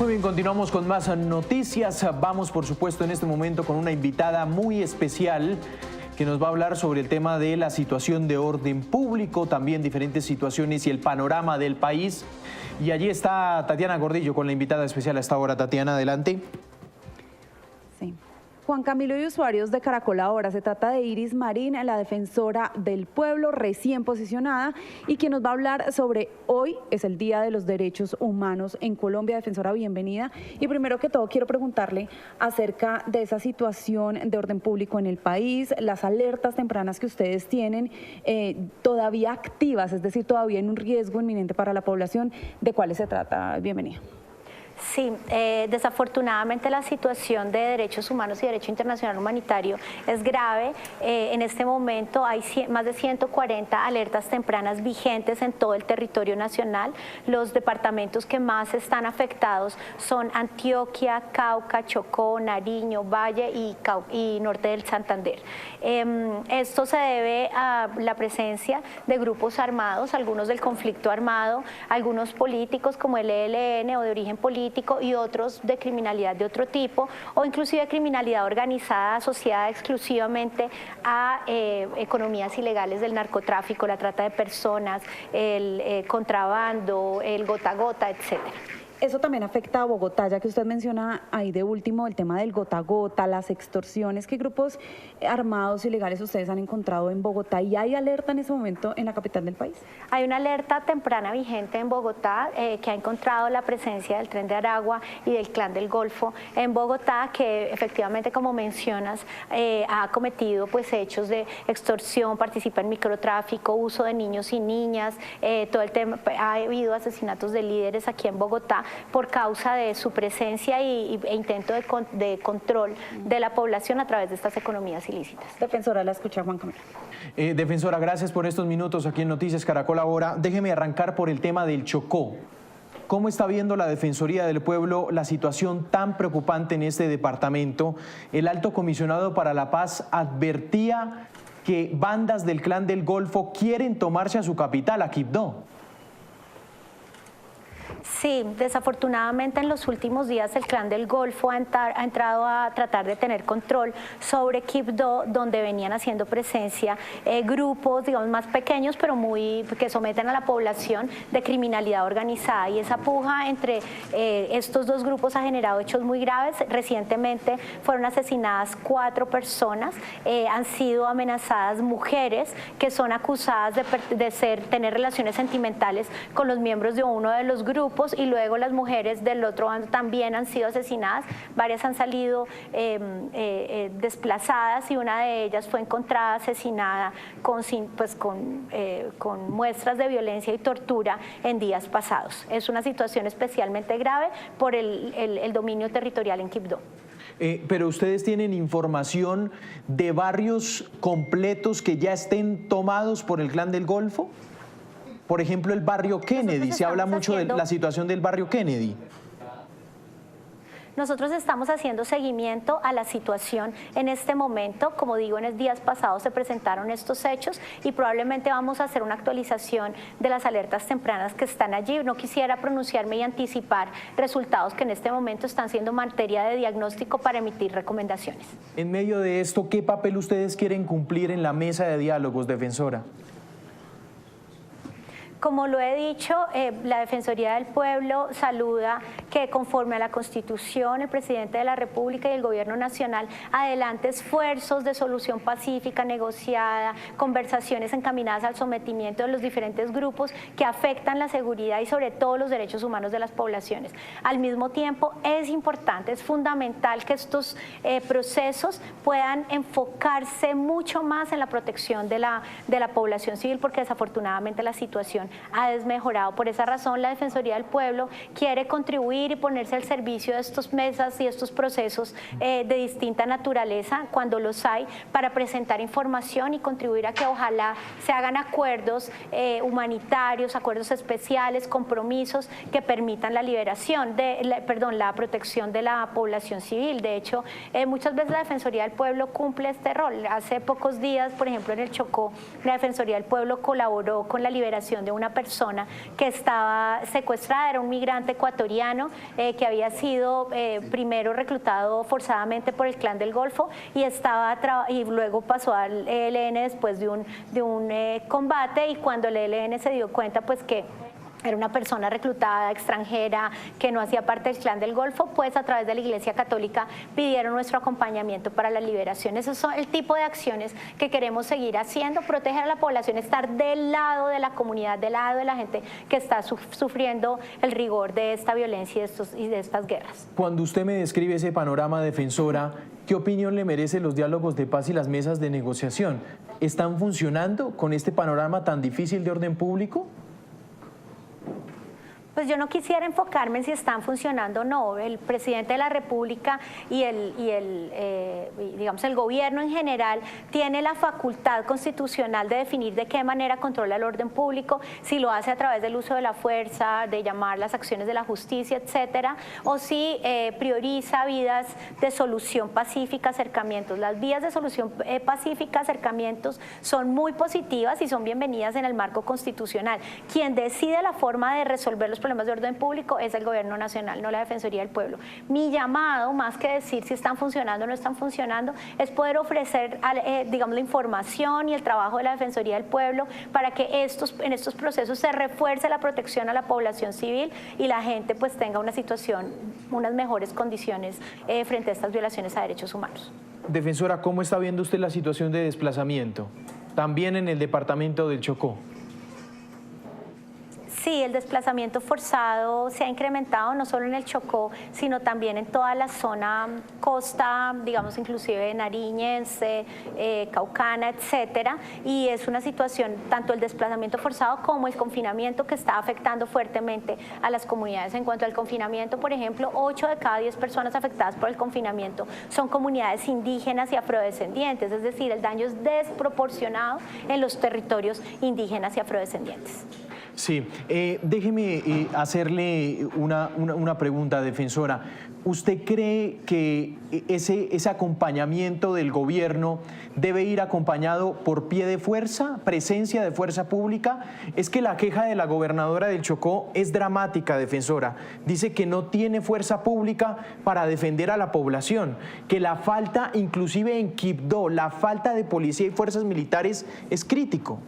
Muy bien, continuamos con más noticias. Vamos, por supuesto, en este momento con una invitada muy especial que nos va a hablar sobre el tema de la situación de orden público, también diferentes situaciones y el panorama del país. Y allí está Tatiana Gordillo con la invitada especial a esta hora. Tatiana, adelante. Sí. Juan Camilo y usuarios de Caracol Ahora. Se trata de Iris Marín, la defensora del pueblo recién posicionada y quien nos va a hablar sobre hoy es el Día de los Derechos Humanos en Colombia. Defensora, bienvenida. Y primero que todo quiero preguntarle acerca de esa situación de orden público en el país, las alertas tempranas que ustedes tienen todavía activas, es decir, todavía en un riesgo inminente para la población. ¿De cuáles se trata? Bienvenida. Sí, desafortunadamente la situación de derechos humanos y derecho internacional humanitario es grave. En este momento hay más de 140 alertas tempranas vigentes en todo el territorio nacional. Los departamentos que más están afectados son Antioquia, Cauca, Chocó, Nariño, Valle y Norte del Santander. Esto se debe a la presencia de grupos armados, algunos del conflicto armado, algunos políticos como el ELN o de origen político, y otros de criminalidad de otro tipo, o inclusive criminalidad organizada asociada exclusivamente a economías ilegales del narcotráfico, la trata de personas, el contrabando, el gota a gota, etcétera. Eso también afecta a Bogotá, ya que usted menciona ahí de último el tema del gota a gota, las extorsiones. ¿Qué grupos armados ilegales ustedes han encontrado en Bogotá? ¿Y hay alerta en ese momento en la capital del país? Hay una alerta temprana vigente en Bogotá que ha encontrado la presencia del Tren de Aragua y del Clan del Golfo en Bogotá, que efectivamente, como mencionas, ha cometido pues hechos de extorsión, participa en microtráfico, uso de niños y niñas, todo el tema, ha habido asesinatos de líderes aquí en Bogotá por causa de su presencia e intento de control de la población a través de estas economías ilícitas. Defensora, la escucha Juan Camilo. Defensora, gracias por estos minutos aquí en Noticias Caracol Ahora. Déjeme arrancar por el tema del Chocó. ¿Cómo está viendo la Defensoría del Pueblo la situación tan preocupante en este departamento? El Alto Comisionado para la Paz advertía que bandas del Clan del Golfo quieren tomarse a su capital, a Quibdó. Sí, desafortunadamente en los últimos días el Clan del Golfo ha entrado a tratar de tener control sobre Quibdó, donde venían haciendo presencia grupos, digamos, más pequeños, pero que someten a la población de criminalidad organizada. Y esa puja entre estos dos grupos ha generado hechos muy graves. Recientemente fueron asesinadas 4 personas, han sido amenazadas mujeres que son acusadas de tener relaciones sentimentales con los miembros de uno de los grupos, y luego las mujeres del otro bando también han sido asesinadas. Varias han salido desplazadas y una de ellas fue encontrada asesinada con muestras de violencia y tortura en días pasados. Es una situación especialmente grave por el dominio territorial en Quibdó. Pero ustedes tienen información de barrios completos que ya estén tomados por el Clan del Golfo. Por ejemplo, el barrio Kennedy, se habla mucho de la situación del barrio Kennedy. Nosotros estamos haciendo seguimiento a la situación en este momento. Como digo, en los días pasados se presentaron estos hechos y probablemente vamos a hacer una actualización de las alertas tempranas que están allí. No quisiera pronunciarme y anticipar resultados que en este momento están siendo materia de diagnóstico para emitir recomendaciones. En medio de esto, ¿qué papel ustedes quieren cumplir en la mesa de diálogos, defensora? Como lo he dicho, la Defensoría del Pueblo saluda que conforme a la Constitución, el Presidente de la República y el Gobierno Nacional adelante esfuerzos de solución pacífica, negociada, conversaciones encaminadas al sometimiento de los diferentes grupos que afectan la seguridad y sobre todo los derechos humanos de las poblaciones. Al mismo tiempo, es importante, es fundamental que estos procesos puedan enfocarse mucho más en la protección de la población civil, porque desafortunadamente la situación ha desmejorado. Por esa razón, la Defensoría del Pueblo quiere contribuir y ponerse al servicio de estas mesas y estos procesos de distinta naturaleza, cuando los hay, para presentar información y contribuir a que ojalá se hagan acuerdos humanitarios, acuerdos especiales, compromisos que permitan la liberación, la protección de la población civil. De hecho, muchas veces la Defensoría del Pueblo cumple este rol. Hace pocos días, por ejemplo, en el Chocó, la Defensoría del Pueblo colaboró con la liberación de una una persona que estaba secuestrada, era un migrante ecuatoriano que había sido primero reclutado forzadamente por el Clan del Golfo y luego pasó al ELN después de un combate, y cuando el ELN se dio cuenta pues que era una persona reclutada, extranjera, que no hacía parte del Clan del Golfo, pues a través de la Iglesia Católica pidieron nuestro acompañamiento para la liberación. Esos son el tipo de acciones que queremos seguir haciendo, proteger a la población, estar del lado de la comunidad, del lado de la gente que está sufriendo el rigor de esta violencia y de estas guerras. Cuando usted me describe ese panorama, defensora, ¿qué opinión le merecen los diálogos de paz y las mesas de negociación? ¿Están funcionando con este panorama tan difícil de orden público? Pues yo no quisiera enfocarme en si están funcionando o no. El presidente de la República y digamos el gobierno en general tiene la facultad constitucional de definir de qué manera controla el orden público, si lo hace a través del uso de la fuerza, de llamar las acciones de la justicia, etcétera, o si prioriza vías de solución pacífica, acercamientos. Las vías de solución pacífica, acercamientos, son muy positivas y son bienvenidas en el marco constitucional. Quien decide la forma de resolver los problemas de orden público es el gobierno nacional, no la Defensoría del Pueblo. Mi llamado, más que decir si están funcionando o no están funcionando, es poder ofrecer digamos, la información y el trabajo de la Defensoría del Pueblo para que en estos procesos se refuerce la protección a la población civil y la gente pues tenga una situación, unas mejores condiciones frente a estas violaciones a derechos humanos. Defensora, ¿cómo está viendo usted la situación de desplazamiento? También en el departamento del Chocó. Sí, el desplazamiento forzado se ha incrementado no solo en el Chocó, sino también en toda la zona costa, digamos inclusive nariñense, caucana, etcétera, y es una situación, tanto el desplazamiento forzado como el confinamiento, que está afectando fuertemente a las comunidades. En cuanto al confinamiento, por ejemplo, 8 de cada 10 personas afectadas por el confinamiento son comunidades indígenas y afrodescendientes, es decir, el daño es desproporcionado en los territorios indígenas y afrodescendientes. Sí, déjeme hacerle una pregunta, defensora. ¿Usted cree que ese acompañamiento del gobierno debe ir acompañado por pie de fuerza, presencia de fuerza pública? Es que la queja de la gobernadora del Chocó es dramática, defensora. Dice que no tiene fuerza pública para defender a la población, que la falta, inclusive en Quibdó, la falta de policía y fuerzas militares es crítico.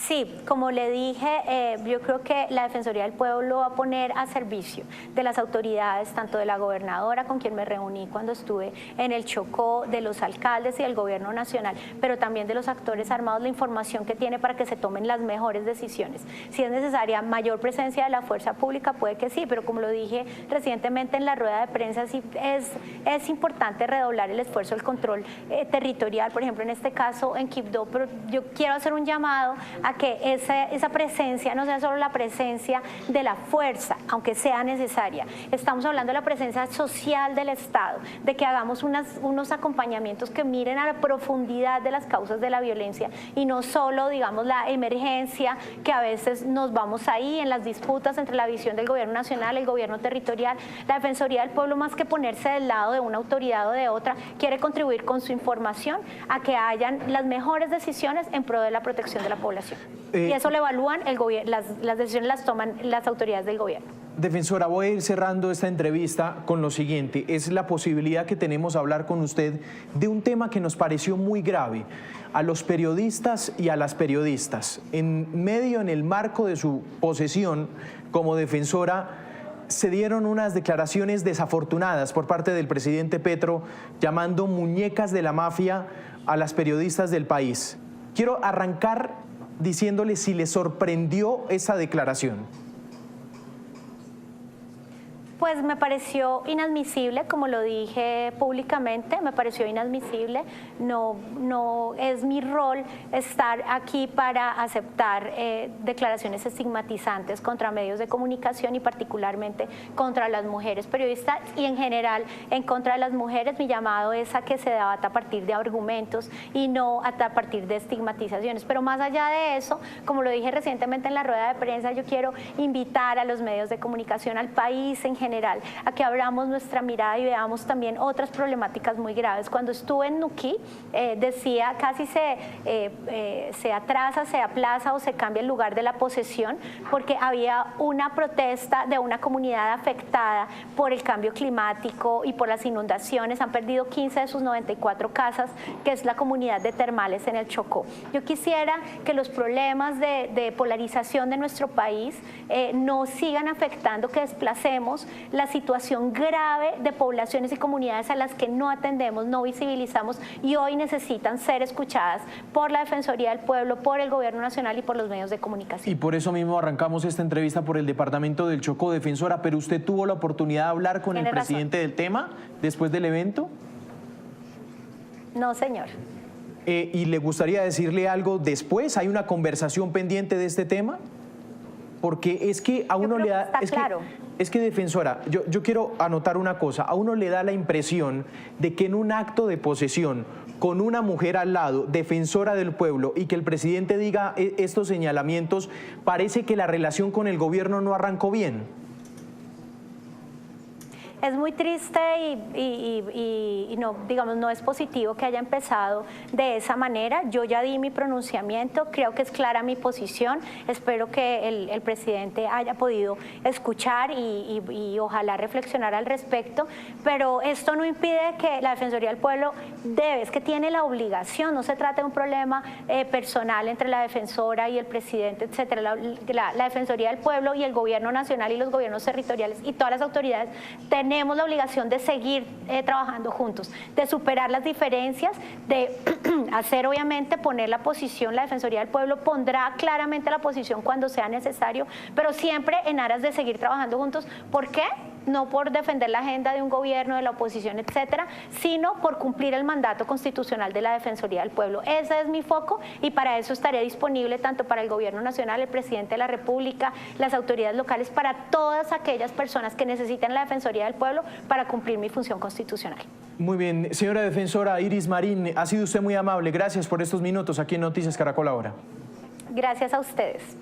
Sí, como le dije, yo creo que la Defensoría del Pueblo lo va a poner a servicio de las autoridades, tanto de la gobernadora, con quien me reuní cuando estuve en el Chocó, de los alcaldes y del gobierno nacional, pero también de los actores armados, la información que tiene para que se tomen las mejores decisiones. Si es necesaria mayor presencia de la fuerza pública, puede que sí, pero como lo dije recientemente en la rueda de prensa, sí es importante redoblar el esfuerzo del control territorial, por ejemplo, en este caso en Quibdó, pero yo quiero hacer un llamado a que esa presencia no sea solo la presencia de la fuerza, aunque sea necesaria. Estamos hablando de la presencia social del Estado, de que hagamos unos acompañamientos que miren a la profundidad de las causas de la violencia y no solo, digamos, la emergencia, que a veces nos vamos ahí en las disputas entre la visión del gobierno nacional, el gobierno territorial. La Defensoría del Pueblo, más que ponerse del lado de una autoridad o de otra, quiere contribuir con su información a que hayan las mejores decisiones en pro de la protección de la población. Y eso lo evalúan las decisiones las toman las autoridades del gobierno. Defensora, voy a ir cerrando esta entrevista con lo siguiente. Es la posibilidad que tenemos de hablar con usted de un tema que nos pareció muy grave. A los periodistas y a las periodistas, en el marco de su posesión como defensora, se dieron unas declaraciones desafortunadas por parte del presidente Petro, llamando muñecas de la mafia a las periodistas del país. Quiero arrancar diciéndole si le sorprendió esa declaración. Pues me pareció inadmisible, como lo dije públicamente, me pareció inadmisible. No es mi rol estar aquí para aceptar declaraciones estigmatizantes contra medios de comunicación y particularmente contra las mujeres periodistas y en general en contra de las mujeres. Mi llamado es a que se debata a partir de argumentos y no a partir de estigmatizaciones. Pero más allá de eso, como lo dije recientemente en la rueda de prensa, yo quiero invitar a los medios de comunicación, al país en general, general a que abramos nuestra mirada y veamos también otras problemáticas muy graves. Cuando estuve en Nuquí, decía, casi se atrasa, se aplaza o se cambia el lugar de la posesión, porque había una protesta de una comunidad afectada por el cambio climático y por las inundaciones. Han perdido 15 de sus 94 casas, que es la comunidad de Termales en el Chocó. Yo quisiera que los problemas de polarización de nuestro país no sigan afectando, que desplacemos la situación grave de poblaciones y comunidades a las que no atendemos, no visibilizamos y hoy necesitan ser escuchadas por la Defensoría del Pueblo, por el Gobierno Nacional y por los medios de comunicación. Y por eso mismo arrancamos esta entrevista por el departamento del Chocó. Defensora, pero usted tuvo la oportunidad de hablar con el presidente del tema después del evento. No, señor. ¿Y le gustaría decirle algo después? ¿Hay una conversación pendiente de este tema? Porque es que a uno le da... Es que, defensora, yo quiero anotar una cosa. A uno le da la impresión de que en un acto de posesión, con una mujer al lado, defensora del pueblo, y que el presidente diga estos señalamientos, parece que la relación con el gobierno no arrancó bien. Es muy triste y no, digamos, no es positivo que haya empezado de esa manera. Yo ya di mi pronunciamiento, creo que es clara mi posición. Espero que el presidente haya podido escuchar y ojalá reflexionar al respecto. Pero esto no impide que la Defensoría del Pueblo es que tiene la obligación, no se trata de un problema personal entre la defensora y el presidente, etcétera. La Defensoría del Pueblo y el Gobierno Nacional y los gobiernos territoriales y todas las autoridades tenemos la obligación de seguir trabajando juntos, de superar las diferencias, de hacer obviamente poner la posición. La Defensoría del Pueblo pondrá claramente la posición cuando sea necesario, pero siempre en aras de seguir trabajando juntos. ¿Por qué? No por defender la agenda de un gobierno, de la oposición, etcétera, sino por cumplir el mandato constitucional de la Defensoría del Pueblo. Ese es mi foco y para eso estaré disponible tanto para el Gobierno Nacional, el Presidente de la República, las autoridades locales, para todas aquellas personas que necesiten la Defensoría del Pueblo para cumplir mi función constitucional. Muy bien, señora defensora Iris Marín, ha sido usted muy amable. Gracias por estos minutos aquí en Noticias Caracol Ahora. Gracias a ustedes.